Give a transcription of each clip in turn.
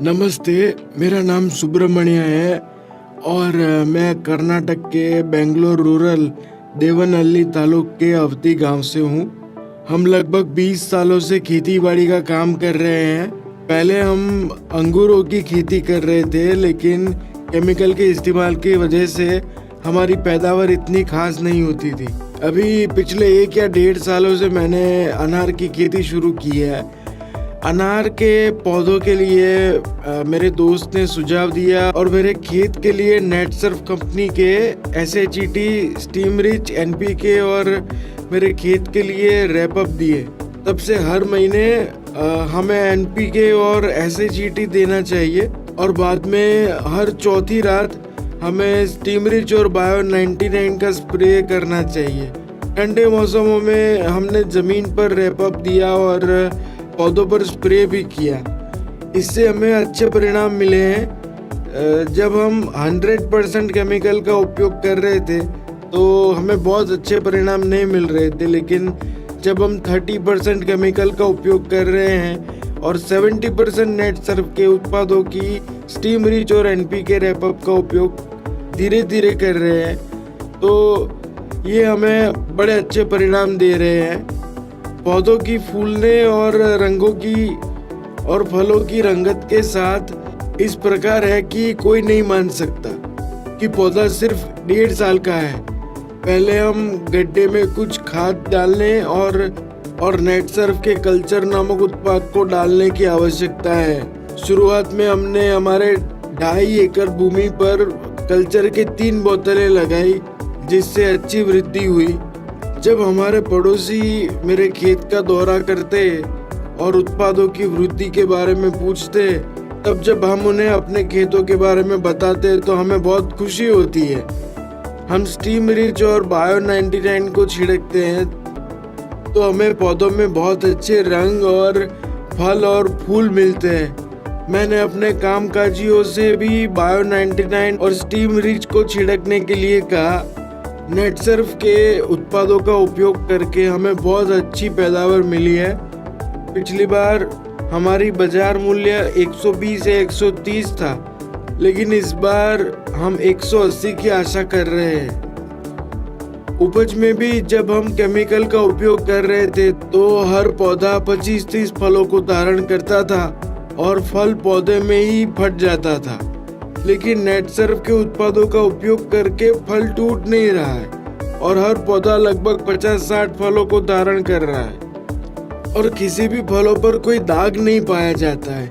नमस्ते, मेरा नाम सुब्रमण्य है और मैं कर्नाटक के बेंगलोर रूरल देवनहल्ली तालुक के अवती गांव से हूँ। हम लगभग 20 सालों से खेती बाड़ी का काम कर रहे हैं। पहले हम अंगूरों की खेती कर रहे थे, लेकिन केमिकल के इस्तेमाल की वजह से हमारी पैदावार इतनी खास नहीं होती थी। अभी पिछले 1 या 1.5 सालों से मैंने अनार की खेती शुरू की है। अनार के पौधों के लिए मेरे दोस्त ने सुझाव दिया और मेरे खेत के लिए नेटसर्फ कंपनी के SHET, स्टीम रिच, NPK और मेरे खेत के लिए रैपअप दिए। तब से हर महीने हमें NPK और SHET देना चाहिए और बाद में हर चौथी रात हमें स्टीम रिच और बायो 99 का स्प्रे करना चाहिए। ठंडे मौसमों में हमने ज़मीन पर रैपअप दिया और पौधों पर स्प्रे भी किया। इससे हमें अच्छे परिणाम मिले हैं। जब हम 100% केमिकल का उपयोग कर रहे थे तो हमें बहुत अच्छे परिणाम नहीं मिल रहे थे, लेकिन जब हम 30% केमिकल का उपयोग कर रहे हैं और 70% नेटसर्फ के उत्पादों की स्टीम रिच और NPK रैपअप का उपयोग धीरे धीरे कर रहे हैं, तो ये हमें बड़े अच्छे परिणाम दे रहे हैं। पौधों की फूलने और रंगों की और फलों की रंगत के साथ इस प्रकार है कि कोई नहीं मान सकता कि पौधा सिर्फ 1.5 साल का है। पहले हम गड्ढे में कुछ खाद डालने और नेटसर्फ के कल्चर नामक उत्पाद को डालने की आवश्यकता है। शुरुआत में हमने हमारे 2.5 एकड़ भूमि पर कल्चर के 3 बोतलें लगाई, जिससे अच्छी वृद्धि हुई। जब हमारे पड़ोसी मेरे खेत का दौरा करते और उत्पादों की वृद्धि के बारे में पूछते, तब जब हम उन्हें अपने खेतों के बारे में बताते तो हमें बहुत खुशी होती है। हम स्टीम रिच और बायो 99 को छिड़कते हैं तो हमें पौधों में बहुत अच्छे रंग और फल और फूल मिलते हैं। मैंने अपने कामकाजियों से भी बायो 99 और स्टीम रिच को छिड़कने के लिए कहा। नेटसर्फ के उत्पादों का उपयोग करके हमें बहुत अच्छी पैदावार मिली है। पिछली बार हमारी बाजार मूल्य 120 या 130 था, लेकिन इस बार हम 180 की आशा कर रहे हैं। उपज में भी जब हम केमिकल का उपयोग कर रहे थे तो हर पौधा 25-30 फलों को धारण करता था और फल पौधे में ही फट जाता था, लेकिन नेटसर्फ के उत्पादों का उपयोग करके फल टूट नहीं रहा है और हर पौधा लगभग 50-60 फलों को धारण कर रहा है और किसी भी फलों पर कोई दाग नहीं पाया जाता है।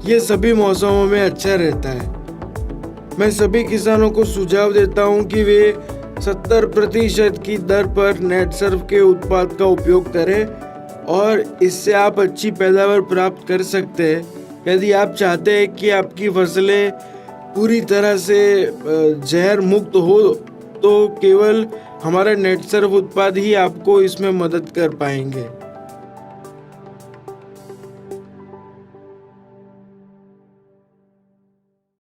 ये सभी मौसमों में अच्छा रहता है। मैं सभी किसानों को सुझाव देता हूँ कि वे 70% की दर पर नेटसर्फ के उत्पाद का उपयोग करें और इससे आप अच्छी पैदावार प्राप्त कर सकते हैं। यदि आप चाहते हैं कि आपकी फसलें पूरी तरह से जहर मुक्त हो तो केवल हमारा नेटसर्फ उत्पाद ही आपको इसमें मदद कर पाएंगे।